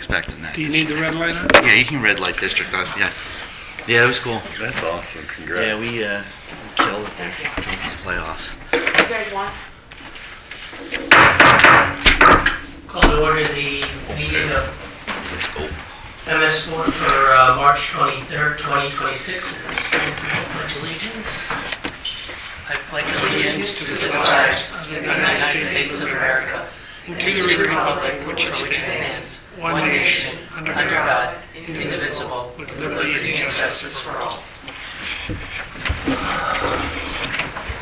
expecting that. Do you need the red light on? Yeah, you can red light district us. Yeah, yeah, it was cool. That's awesome. Congrats. Yeah, we killed it there. Towards the playoffs. You guys want? Call to order the meeting of Let's go. MS4 for March 23rd, 2026. And we stand for the Pledge of Allegiance. I pledge allegiance to the flag of the United States of America and to the republic for which it stands, one nation, under God, indivisible, with liberty and justice for all.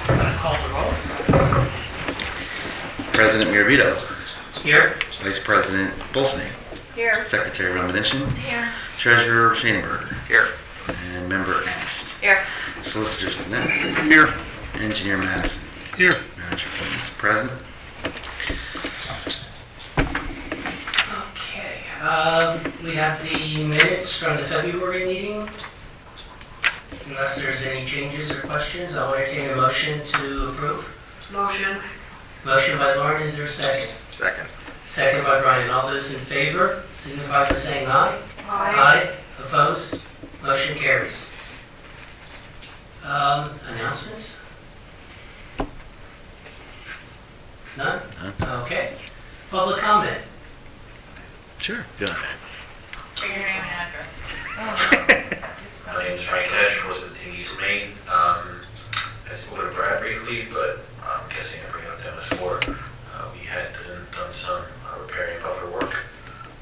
I'm going to call the roll. President Mirabito. Here. Vice President Bolsney. Here. Secretary Romanishin. Here. Treasurer Schanenberger. Here. And Member Ernst. Here. Solicitor Stinnett. Here. Engineer Madison. Here. Manager Keynes present. Okay. We have the minutes from the February meeting. Unless there's any changes or questions, I'll entertain a motion to approve. Motion. Motion by Lauren, is there a second? Second. Second by Brian. All those in favor, signify by saying aye. Aye. Opposed? Motion carries. Announcements? None? Okay. Public comment? Sure. Go ahead. State your name and address. My name is Frank Cash, resident of East Maine. I spoke to Brad briefly, but I'm guessing I bring up to MS4. We had done some repairing buffer work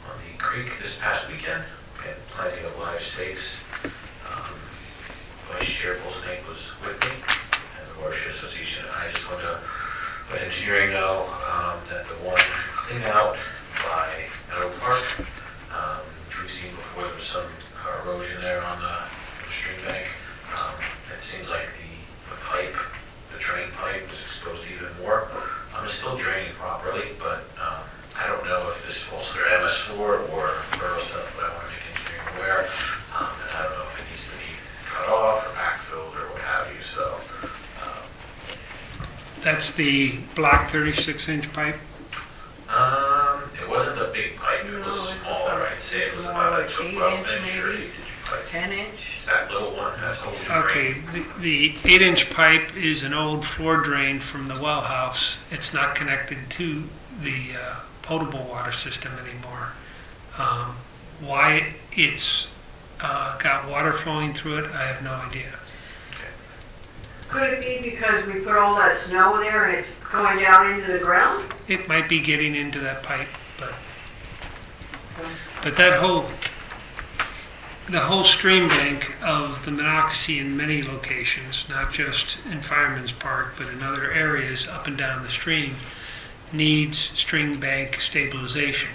on the creek this past weekend. We had planting of live stakes. Vice Chair Bolsonaro was with me, and the Watershed Association. I just wanted to let engineering know that the one clean out by Meadow Park, which we've seen before, there was some erosion there on the stream bank. It seems like the pipe, the drain pipe, was exposed even more. It's still draining properly, but I don't know if this falls under MS4 or borough stuff, but I want to make engineering aware. And I don't know if it needs to be cut off or backfilled or what have you. So That's the black 36-inch pipe. it wasn't the big pipe; it was smaller. I'd say it was about a 12-inch or 8-inch pipe. 10-inch. It's that little one that's holding the Okay, drain. the 8-inch pipe is an old floor drain from the well house. It's not connected to the potable water system anymore. Why it's got water flowing through it, I have no idea. Could it be because we put all that snow there and it's going down into the ground? It might be getting into that pipe, but that the whole stream bank of the Monocacy in many locations, not just in Fireman's Park, but in other areas up and down the stream, needs stream bank stabilization.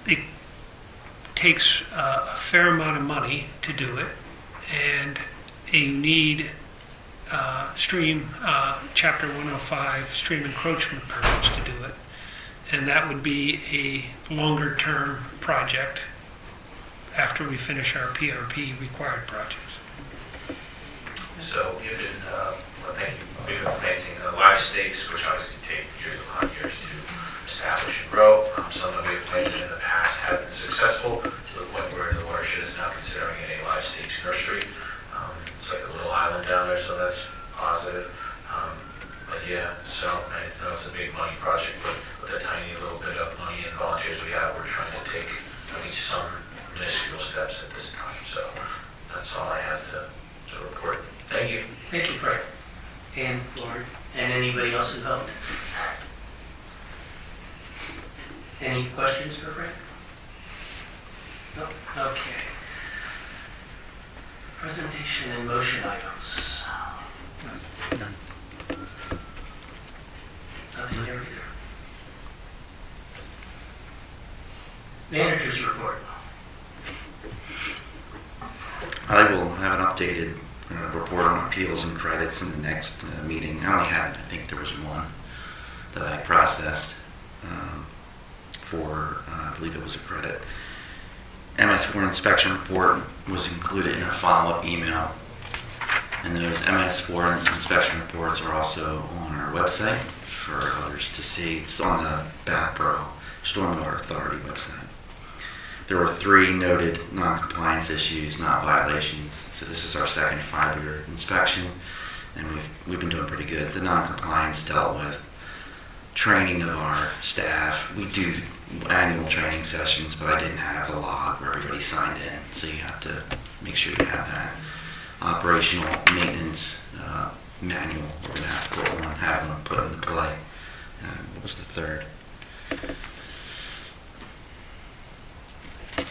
It takes a fair amount of money to do it, and you need Chapter 105 stream encroachment permits to do it. And that would be a longer term project after we finish our PRP required projects. So you've been, we've been planting live stakes, which obviously take years to establish and grow. Some that we've planted in the past have been successful to the point where the watershed is now considering it a live stakes nursery. It's like a little island down there, so that's positive. But yeah, so I know it's a big money project, but with the tiny little bit of money and volunteers we have, we're trying to take at least some minuscule steps at this time. So that's all I have to report. Thank you. Thank you, Frank. And Lauren. And anybody else involved? Any questions for Frank? No? Okay. Presentation and motion items. None. Nothing there either. Manager's report. I will have an updated report on appeals and credits in the next meeting. I only had, I think there was one that I processed for, I believe it was a credit. MS4 inspection report was included in a follow-up email. And those MS4 inspection reports are also on our website for others to see. It's on the Bathborough Stormwater Authority website. There were 3 noted non-compliance issues, not violations. So this is our second 5-year inspection, and we've been doing pretty good. The non-compliance dealt with training of our staff. We do annual training sessions, but I didn't have the log where everybody signed in, so you have to make sure you have that. Operational maintenance manual, we're going to have to have one put into play. What was the third?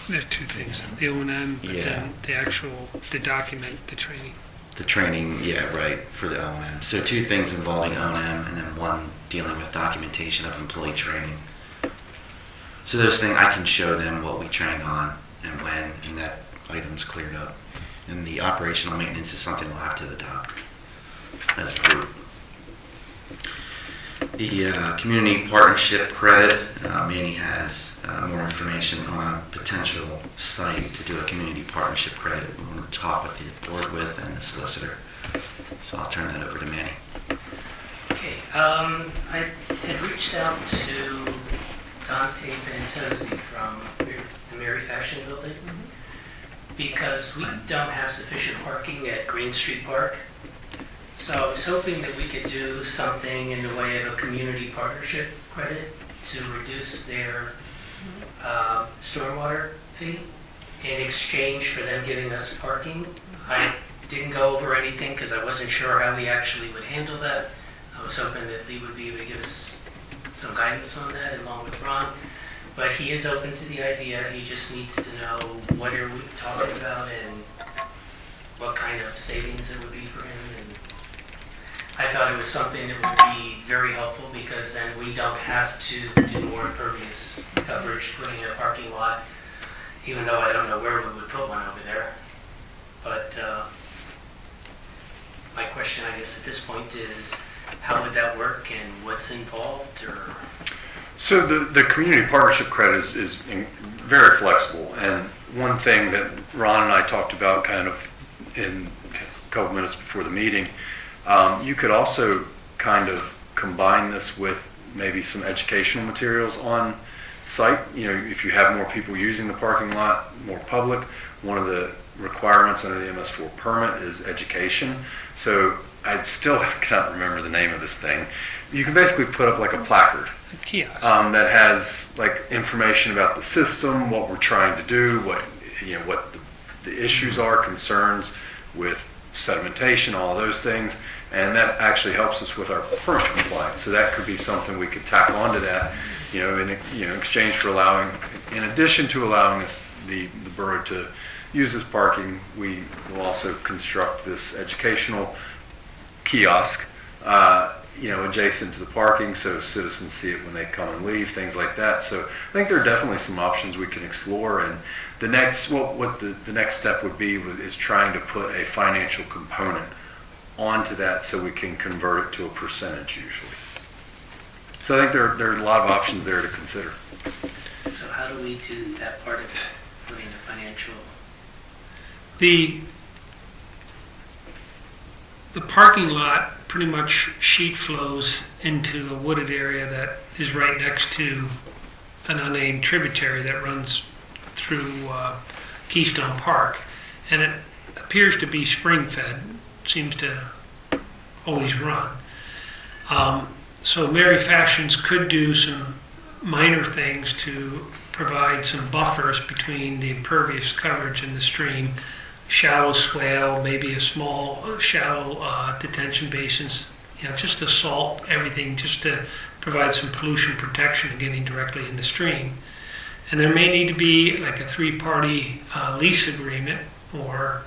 There are 2 things, the O&M, but Yeah. then the document, the training. The training, yeah, right, for the O&M. So 2 things involving O&M, and then 1 dealing with documentation of employee training. So those things, I can show them what we train on and when, and that item's cleared up. And the operational maintenance is something we'll have to adopt as a group. The community partnership credit, Manny has more information on a potential site to do a community partnership credit. We want to talk with the board with and the solicitor. So I'll turn that over to Manny. Okay, I had reached out to Dante Fantozzi from the Mary Fashion Building because we don't have sufficient parking at Green Street Park. So I was hoping that we could do something in the way of a community partnership credit to reduce their stormwater fee in exchange for them giving us parking. I didn't go over anything because I wasn't sure how we actually would handle that. I was hoping that Lee would be able to give us some guidance on that along with Ron. But he is open to the idea. He just needs to know what are we talking about and what kind of savings it would be for him. And I thought it was something that would be very helpful because then we don't have to do more impervious coverage, putting in a parking lot, even though I don't know where we would put one over there. But my question, I guess, at this point is, how would that work and what's involved? Or So the community partnership credit is very flexible, and one thing that Ron and I talked about kind of in a couple minutes before the meeting, you could also kind of combine this with maybe some educational materials on site. You know, if you have more people using the parking lot, more public, one of the requirements under the MS4 permit is education. So I still cannot remember the name of this thing. You can basically put up like a placard A kiosk. that has like information about the system, what we're trying to do, what the issues are, concerns with sedimentation, all those things, and that actually helps us with our permit compliance. So that could be something we could tack onto that, in exchange for allowing, in addition to allowing us the borough to use this parking, we will also construct this educational kiosk, adjacent to the parking, so citizens see it when they come and leave, things like that. So I think there are definitely some options we can explore. And the next, the next step would be is trying to put a financial component onto that so we can convert it to a percentage usually. So I think there are a lot of options there to consider. so how do we do that part of it, putting a financial? The parking lot pretty much sheet flows into a wooded area that is right next to an unnamed tributary that runs through Keystone Park. And it appears to be spring-fed, seems to always run. So Mary Fashions could do some minor things to provide some buffers between the impervious coverage and the stream. Shallow swale, maybe a small shallow detention basins, just to salt everything, just to provide some pollution protection and getting directly in the stream. And there may need to be like a 3-party lease agreement or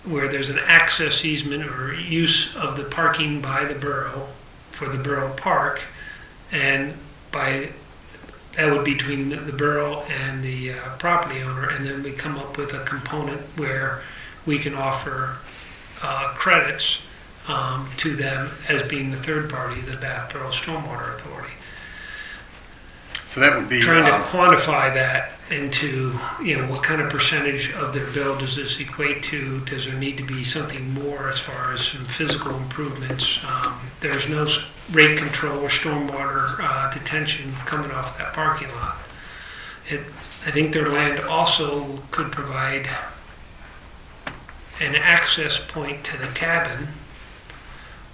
where there's an access easement or use of the parking by the borough for the borough park, and that would be between the borough and the property owner, and then we come up with a component where we can offer credits to them as being the third party, the Bath Borough Stormwater Authority. So that would be trying to quantify that into, what kind of percentage of their bill does this equate to? Does there need to be something more as far as some physical improvements? There's no rate control or stormwater detention coming off that parking lot. I think their land also could provide an access point to the cabin.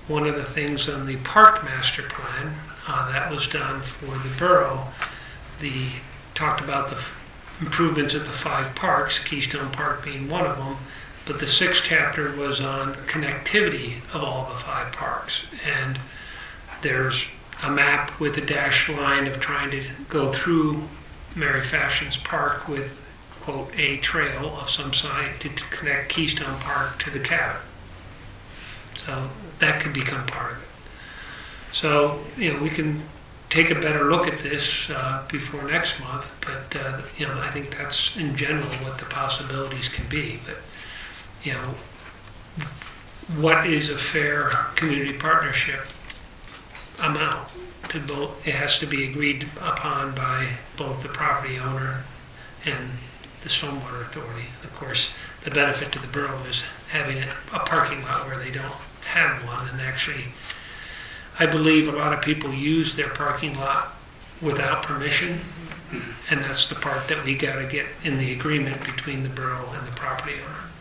One of the things on the park master plan that was done for the borough, talked about the improvements at the 5 parks, Keystone Park being one of them, but the 6th chapter was on connectivity of all the 5 parks. And there's a map with a dashed line of trying to go through Mary Fashion's Park with, quote, a trail of some sort to connect Keystone Park to the cabin. So that could become part of it. So, we can take a better look at this before next month, but, I think that's in general what the possibilities can be. But, what is a fair community partnership amount? It has to be agreed upon by both the property owner and the Stormwater Authority. Of course, the benefit to the borough is having a parking lot where they don't have one, and actually, I believe a lot of people use their parking lot without permission, and that's the part that we got to get in the agreement between the borough and the property owner.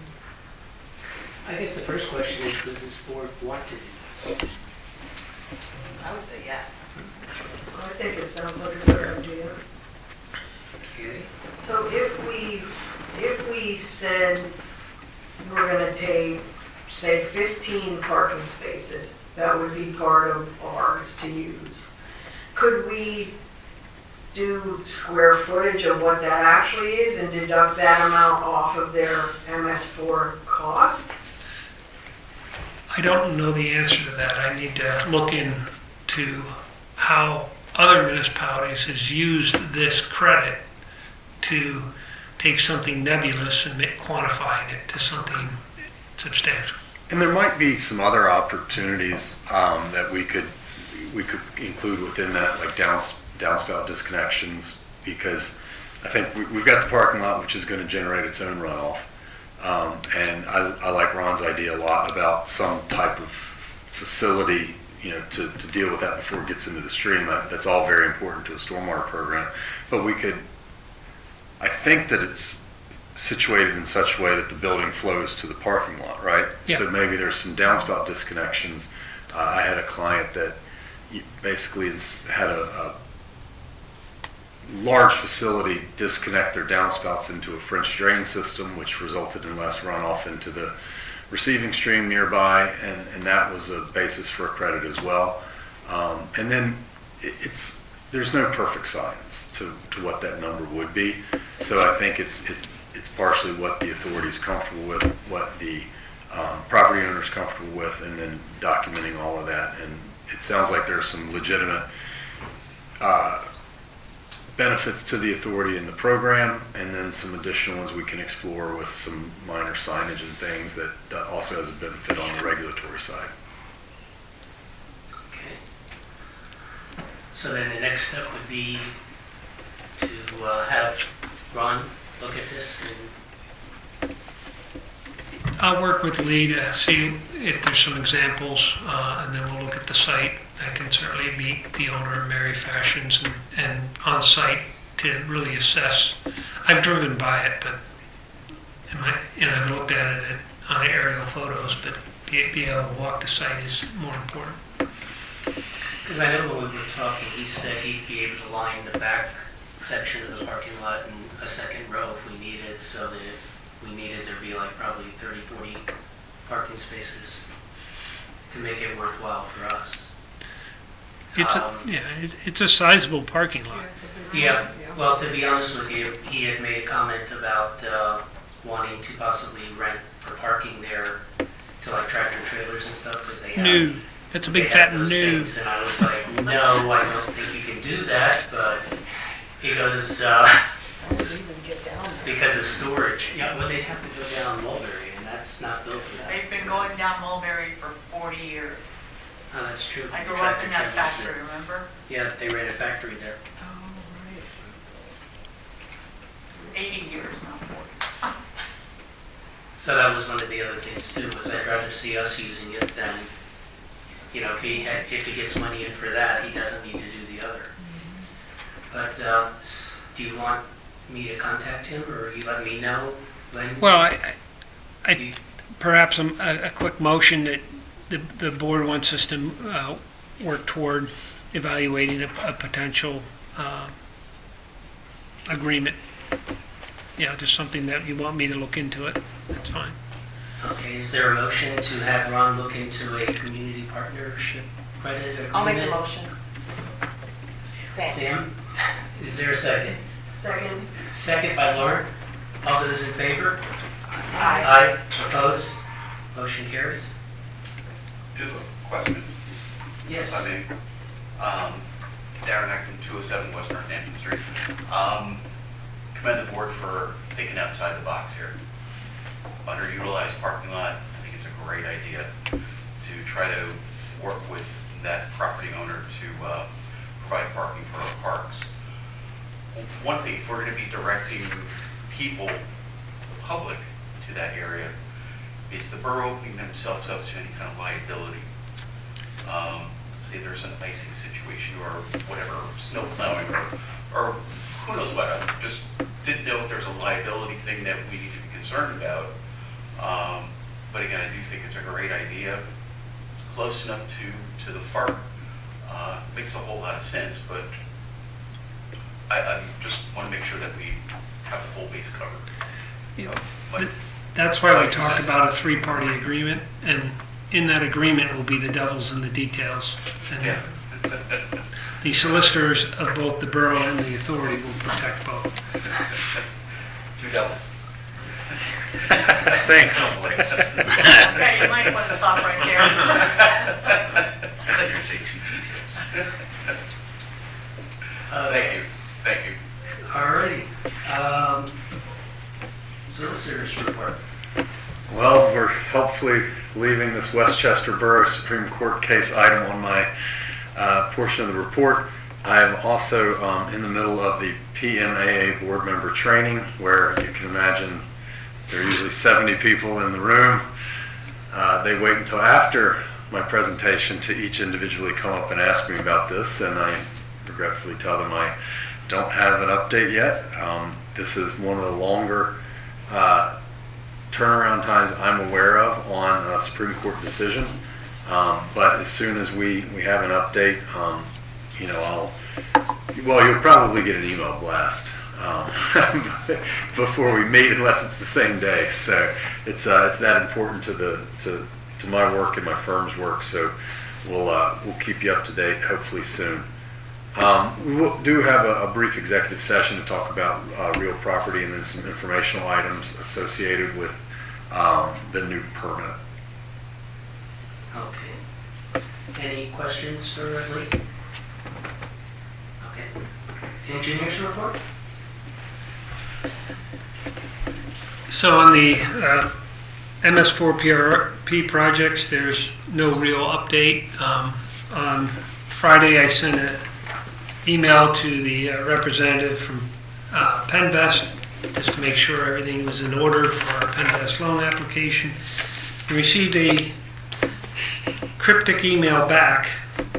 I guess the first question is, does this board want to do this? I would say yes. I think it sounds like a good idea. Okay. So if we said we're gonna take, say, 15 parking spaces, that would be part of ours to use. Could we do square footage of what that actually is and deduct that amount off of their MS4 cost? I don't know the answer to that. I need to look into how other municipalities has used this credit to take something nebulous and quantifying it to something substantial. And there might be some other opportunities that we could include within that, like downspout disconnections, because I think we've got the parking lot, which is going to generate its own runoff. And I like Ron's idea a lot about some type of facility, to deal with that before it gets into the stream. That's all very important to a stormwater program. But I think that it's situated in such a way that the building flows to the parking lot, right? Yeah. So maybe there's some downspout disconnections. I had a client that basically had a large facility disconnect their downspouts into a French drain system, which resulted in less runoff into the receiving stream nearby, and that was a basis for a credit as well. And then there's no perfect science to what that number would be. So I think it's partially what the authority is comfortable with, what the property owner is comfortable with, and then documenting all of that. And it sounds like there's some legitimate benefits to the authority in the program, and then some additional ones we can explore with some minor signage and things that also has a benefit on the regulatory side. Okay. So then the next step would be to have Ron look at this and I'll work with Lee to see if there's some examples, and then we'll look at the site. I can certainly meet the owner of Mary Fashions and on site to really assess. I've driven by it, but I've looked at it on aerial photos, but be able to walk the site is more important. because I know when we were talking, he said he'd be able to line the back section of the parking lot in a second row if we needed, so that if we needed, there'd be like probably 30, 40 parking spaces to make it worthwhile for us. It's a sizable parking lot. Yeah, well, to be honest with you, he had made a comment about wanting to possibly rent for parking there to like tractor trailers and stuff, because they have... No, that's a big they fat have those no. things, and I was like, no, I don't think you can do that, but he goes, I wouldn't even get down there. because of storage. Yeah, well, they'd have to go down Mulberry, and that's not built for that. They've been going down Mulberry for 40 years. Oh, that's true. I The grew up tractor in that trailers factory, there. remember? Yeah, they ran a factory there. Oh, 80 years, not 40. So that was one of the other things too, was I'd rather see us using it than, if he gets money in for that, he doesn't need to do the other. But do you want me to contact him, or you let me know when? Well, I perhaps a quick motion that the board wants us to work toward evaluating a potential agreement. Just something that you want me to look into it, that's fine. Okay, is there a motion to have Ron look into a community partnership credit agreement? I'll make the motion. Sam, is there a second? Second. Second by Lauren. All those in favor? Aye. Opposed? Motion carries. I do have a question. Yes. I mean, Darren Acton, 207 West Northampton Street. Commend the board for thinking outside the box here. Underutilized parking lot, I think it's a great idea to try to work with that property owner to provide parking for our parks. One thing, if we're going to be directing people, the public, to that area, is the borough opening themselves up to any kind of liability. Let's say there's an icing situation or whatever, snow plowing or who knows what. I just didn't know if there's a liability thing that we need to be concerned about. But again, I do think it's a great idea. It's close enough to the park. Makes a whole lot of sense, but I just want to make sure that we have the whole base covered. But That's why we talked about a three-party agreement, and in that agreement will be the devils in the details. And yeah. the solicitors of both the borough and the authority will protect both. Two devils. Thanks. Okay, you might want to stop right there. I thought you were saying two details. Thank you. Alrighty. Solicitor's report. Well, we're helpfully leaving this Westchester Borough Supreme Court case item on my portion of the report. I am also in the middle of the PMAA board member training, where you can imagine there are usually 70 people in the room. They wait until after my presentation to each individually come up and ask me about this, and I regretfully tell them I don't have an update yet. This is one of the longer turnaround times I'm aware of on a Supreme Court decision. But as soon as we have an update, you'll probably get an email blast before we meet, unless it's the same day. So it's that important to my work and my firm's work. So we'll keep you up to date, hopefully soon. We do have a brief executive session to talk about real property and then some informational items associated with the new permit. Okay. Any questions for Lee? Okay. Engineer's report? So on the MS4PRP projects, there's no real update. On Friday, I sent an email to the representative from Penvest just to make sure everything was in order for our Penvest loan application. We received a cryptic email back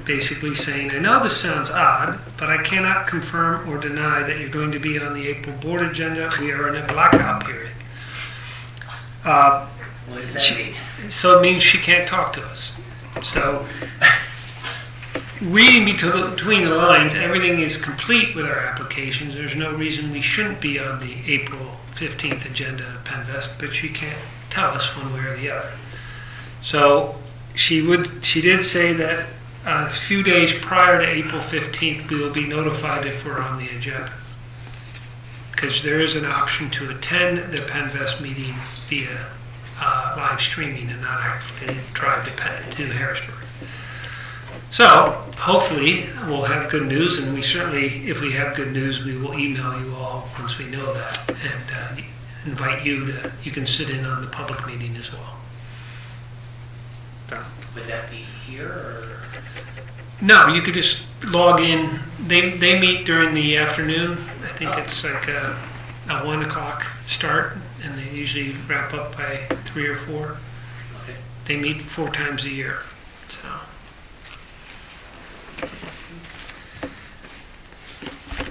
basically saying, I know this sounds odd, but I cannot confirm or deny that you're going to be on the April board agenda. We are in a blackout period. What does that mean? So it means she can't talk to us. So reading between the lines, everything is complete with our applications. There's no reason we shouldn't be on the April 15th agenda of Penvest, but she can't tell us one way or the other. So she did say that a few days prior to April 15th, we will be notified if we're on the agenda. Because there is an option to attend the Penvest meeting via live streaming and not actually drive to Harrisburg. So hopefully we'll have good news, and we certainly, if we have good news, we will email you all once we know that, and invite you can sit in on the public meeting as well. Would that be here or? No, you could just log in. They meet during the afternoon. I think it's like a 1 o'clock start, and they usually wrap up by 3 or 4. Okay. They meet 4 times a year, so.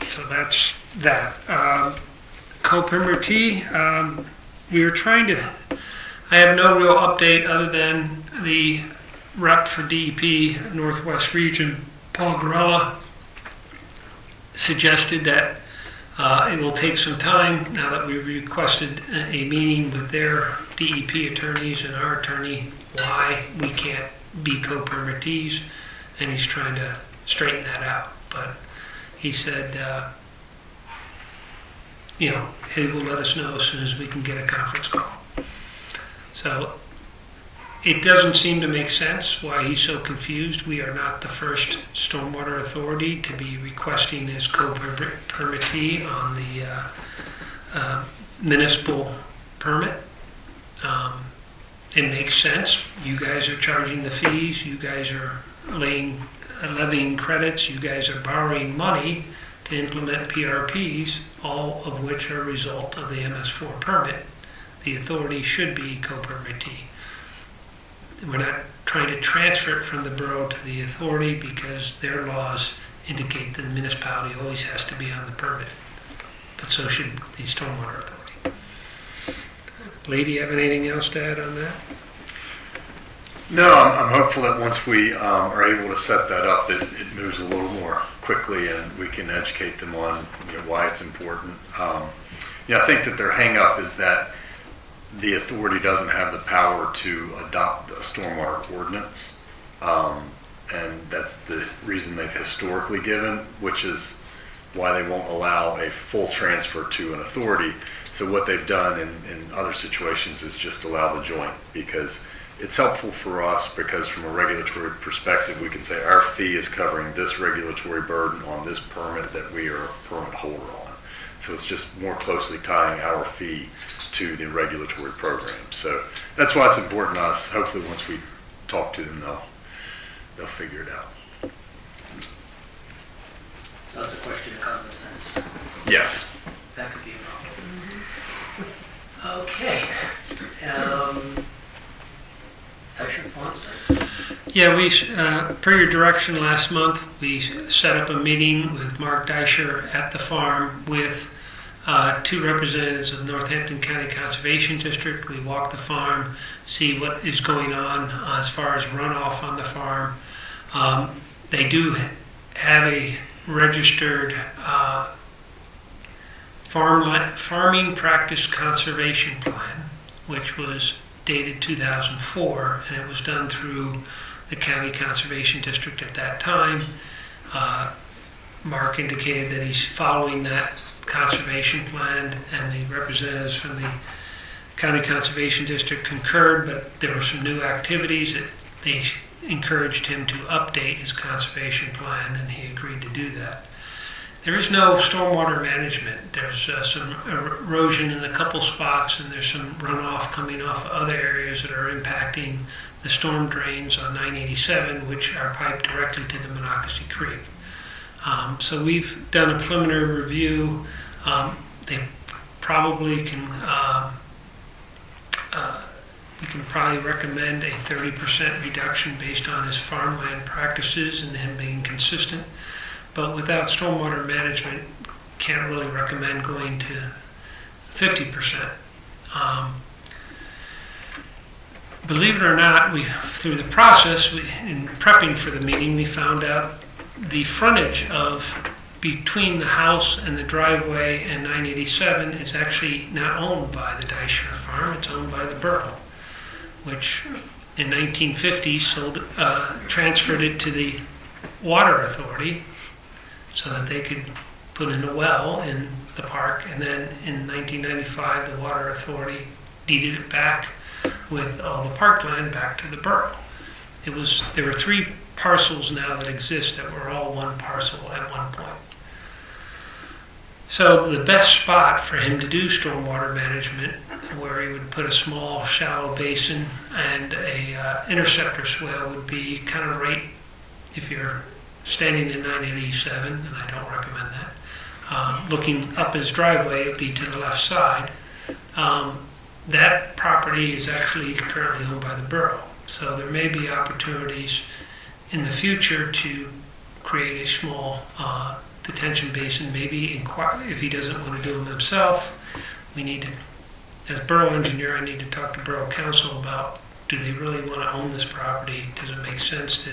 So that's that. Co-permittee, we were trying to, I have no real update other than the rep for DEP Northwest Region, Paul Gorella, suggested that it will take some time now that we've requested a meeting with their DEP attorneys and our attorney, why we can't be co-permittees, and he's trying to straighten that out. But he said, he will let us know as soon as we can get a conference call. So it doesn't seem to make sense why he's so confused. We are not the first Stormwater Authority to be requesting this co-permittee on the municipal permit. It makes sense. You guys are charging the fees. You guys are levying credits. You guys are borrowing money to implement PRPs, all of which are a result of the MS4 permit. The authority should be co-permittee. We're not trying to transfer it from the borough to the authority because their laws indicate that the municipality always has to be on the permit. But so should the Stormwater Authority. Lee, do you have anything else to add on that? No, I'm hopeful that once we are able to set that up, that it moves a little more quickly and we can educate them on why it's important. I think that their hang up is that the authority doesn't have the power to adopt a stormwater ordinance, and that's the reason they've historically given, which is why they won't allow a full transfer to an authority. So what they've done in other situations is just allow the joint, because it's helpful for us, because from a regulatory perspective we can say our fee is covering this regulatory burden on this permit that we are a permit holder on. So it's just more closely tying our fee to the regulatory program. So that's why it's important to us. Hopefully once we talk to them, they'll figure it out. So it's a question of common sense. Yes. That could be a problem. Okay. Dysher Farms. Yeah, we, per your direction last month, we set up a meeting with Mark Dysher at the farm with 2 representatives of Northampton County Conservation District. We walk the farm, see what is going on as far as runoff on the farm. They do have a registered farming practice conservation plan, which was dated 2004, and it was done through the County Conservation District at that time. Mark indicated that he's following that conservation plan, and the representatives from the County Conservation District concurred, but there were some new activities that they encouraged him to update his conservation plan, and he agreed to do that. There is no stormwater management. There's some erosion in a couple spots, and there's some runoff coming off other areas that are impacting the storm drains on 987, which are piped directly to the Monocacy Creek. So we've done a preliminary review. They probably can, we can probably recommend a 30% reduction based on his farmland practices and him being consistent. But without stormwater management, can't really recommend going to 50%. Believe it or not, through the process, in prepping for the meeting, we found out the frontage of between the house and the driveway and 987 is actually not owned by the Dysher farm, it's owned by the borough, which in 1950 transferred it to the Water Authority so that they could put in a well in the park, and then in 1995 the Water Authority deeded it back with all the parkland back to the borough. There were 3 parcels now that exist that were all one parcel at one point. So the best spot for him to do stormwater management, where he would put a small shallow basin and a interceptor swale, would be kind of right if you're standing in 987, and I don't recommend that, looking up his driveway, it would be to the left side. That property is actually currently owned by the borough. So there may be opportunities in the future to create a small detention basin, maybe inquire, if he doesn't want to do them himself. We need to, as borough engineer, I need to talk to borough council about, do they really want to own this property? Does it make sense to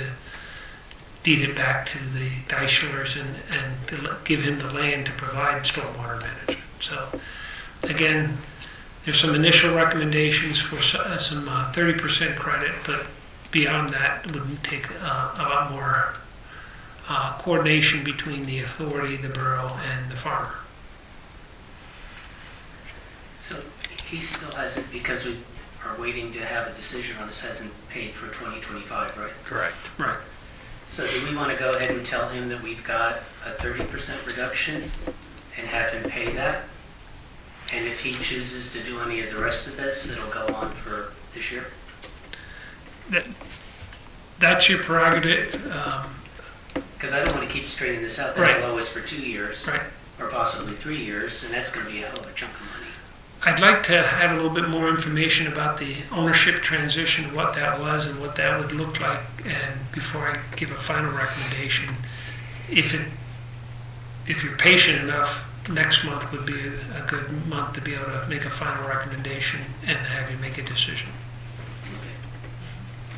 deed it back to the Deichler's and to give him the land to provide stormwater management? So again, there's some initial recommendations for some 30% credit, but beyond that, it would take a lot more coordination between the authority, the borough, and the farmer. So he still hasn't, because we are waiting to have a decision on this, hasn't paid for 2025, right? Correct. Right. So do we want to go ahead and tell him that we've got a 30% reduction and have him pay that? And if he chooses to do any of the rest of this, it'll go on for this year? That's your prerogative. Because I don't want to keep straightening this out. Right. The low is for 2 years, Right. or possibly 3 years, and that's going to be a hell of a chunk of money. I'd like to have a little bit more information about the ownership transition, what that was and what that would look like, and before I give a final recommendation. If you're patient enough, next month would be a good month to be able to make a final recommendation and have you make a decision.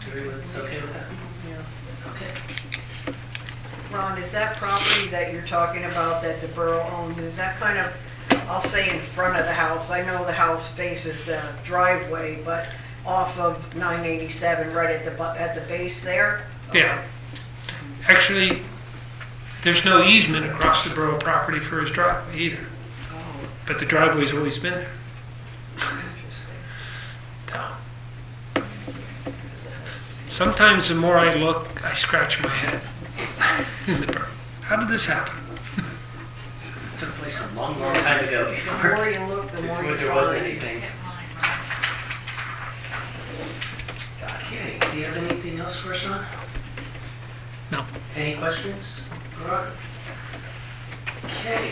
Everyone's okay with that? Yeah. Okay. Ron, is that property that you're talking about that the borough owns, is that kind of, I'll say in front of the house? I know the house faces the driveway, but off of 987, right at the base there? Yeah. Actually, there's no easement across the borough property for his driveway either, Oh, but the driveway's always been there. interesting. Sometimes the more I look, I scratch my head in the borough. How did this happen? It took place a long, long time ago The more before, you look, the more before you there was find. anything. Okay, do you have anything else for us, Ron? No. Any questions? Ron? Okay,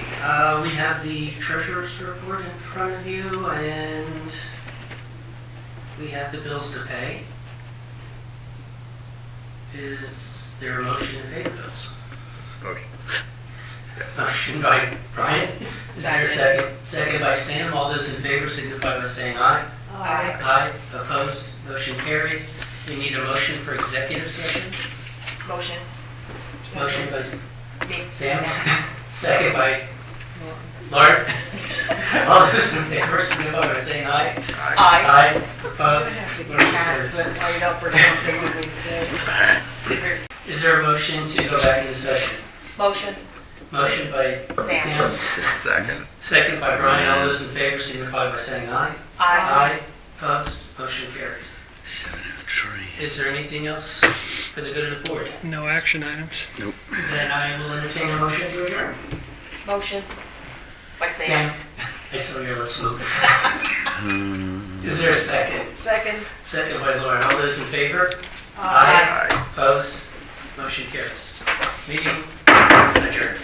we have the treasurer's report in front of you, and we have the bills to pay. Is there a motion to pay the bills? Motion. Motion by Brian. Is there a second? Second by Sam. All those in favor signify by saying aye. Aye. Aye. Opposed? Motion carries. We need a motion for executive session. Motion. Motion by Me. Sam. Second by Lauren. All those in favor signify by saying aye. Aye. Aye. I'm Opposed? gonna have to get Motion cats carries. that light up or something when they say. Is there a motion to go back into session? Motion. Motion by Sam. Sam. Second. Second by Brian. All those in favor signify by saying aye. Aye. Opposed? Motion carries. Is there anything else for the good of the board? No action items. Then I will entertain a motion to adjourn. Motion. By Sam. Sam, I saw your lips move. Is there a second? Second. Second by Lauren. All those in favor? Aye. Opposed? Motion carries. Meeting adjourned.